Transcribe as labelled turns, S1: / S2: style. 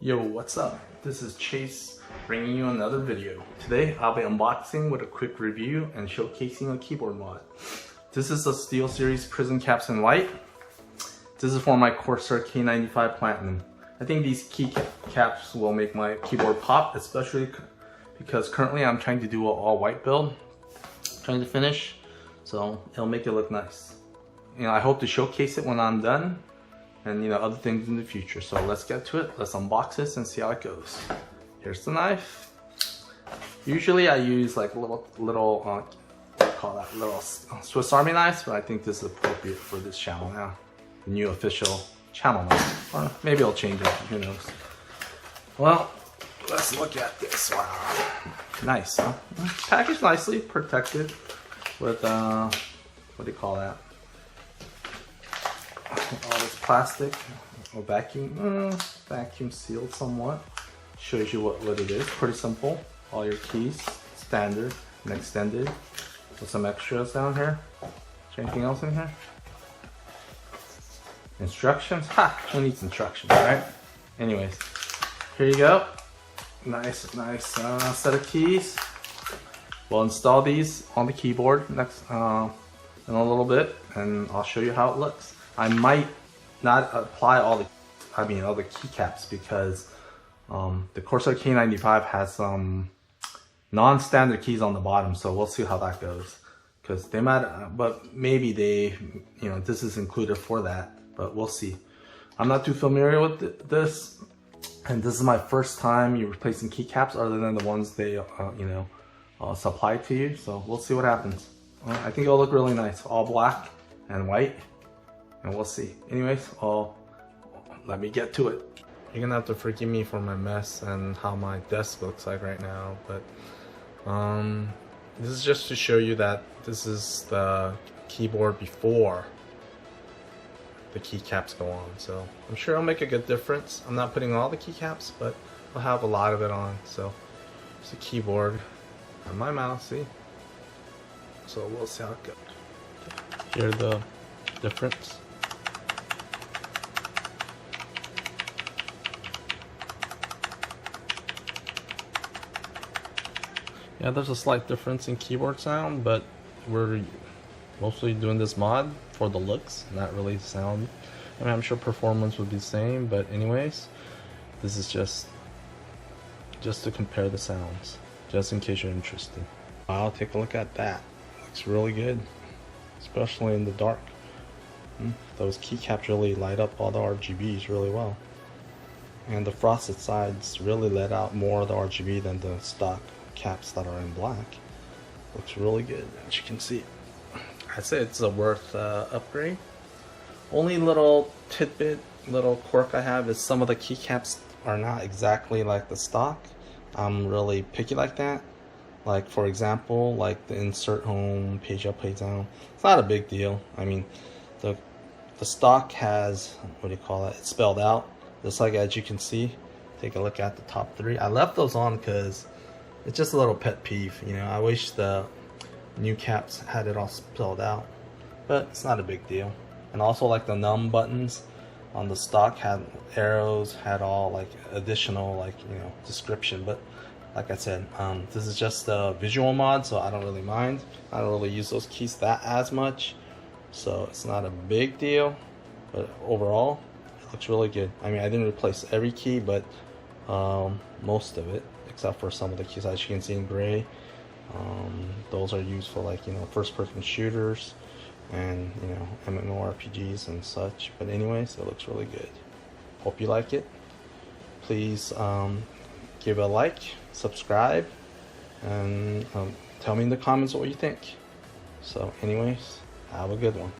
S1: Yo, what's up? This is Chase bringing you another video. Today I'll be unboxing with a quick review and showcasing a keyboard mod. This is a SteelSeries Prism caps in white. This is for my Corsair K95 Platinum. I think these keycaps will make my keyboard pop, especially because currently I'm trying to do an all white build, trying to finish, so it'll make it look nice. I hope to showcase it when I'm done, and other things in the future. So let's get to it. Let's unbox this and see how it goes. Here's the knife. Usually I use like little Swiss Army knives, but I think this is appropriate for this channel now. The new official channel knife. Or maybe I'll change it, who knows. Well, let's look at this. Wow. Nice, huh? Packaged nicely, protected with what do you call that? All this plastic, or vacuum sealed somewhat. Shows you what it is. Pretty simple. All your keys, standard and extended. With some extras down here. Is there anything else in here? Instructions? Ha! Who needs instructions, right? Anyways, here you go. Nice set of keys. We'll install these on the keyboard next in a little bit, and I'll show you how it looks. I might not apply all the keycaps because the Corsair K95 has some non-standard keys on the bottom, so we'll see how that goes. Because they might, but maybe they, this is included for that, but we'll see. I'm not too familiar with this, and this is my first time replacing keycaps other than the ones they, supply to you. So we'll see what happens. I think it'll look really nice, all black and white. And we'll see. Anyways, let me get to it. You're gonna have to forgive me for my mess and how my desk looks like right now, but this is just to show you that this is the keyboard before the keycaps go on. So I'm sure it'll make a good difference. I'm not putting all the keycaps, but I'll have a lot of it on. So it's a keyboard and my mouse, see? So we'll see how it goes. Here's the difference. Yeah, there's a slight difference in keyboard sound, but we're mostly doing this mod for the looks, not really sound. I mean, I'm sure performance would be the same, but anyways, this is just to compare the sounds, just in case you're interested. I'll take a look at that. Looks really good, especially in the dark. Those keycaps really light up all the RGBs really well. And the frosted sides really let out more of the RGB than the stock caps that are in black. Looks really good, as you can see. I'd say it's a worth upgrade. Only little tidbit, little quirk I have is some of the keycaps are not exactly like the stock. I'm really picky like that. Like for example, like the insert home, page up, page down. It's not a big deal. I mean, the stock has, what do you call it? It's spelled out. Just like as you can see. Take a look at the top three. I left those on because it's just a little pet peeve, I wish the new caps had it all spelled out, but it's not a big deal. And also like the numb buttons on the stock had arrows, had all like additional description, but like I said, this is just a visual mod, so I don't really mind. I don't really use those keys as much, so it's not a big deal, but overall it looks really good. I mean, I didn't replace every key, but most of it, except for some of the keys as you can see in gray. Those are used for first person shooters and MMORPGs and such. But anyways, it looks really good. Hope you like it. Please give a like, subscribe, and tell me in the comments what you think. So anyways, have a good one.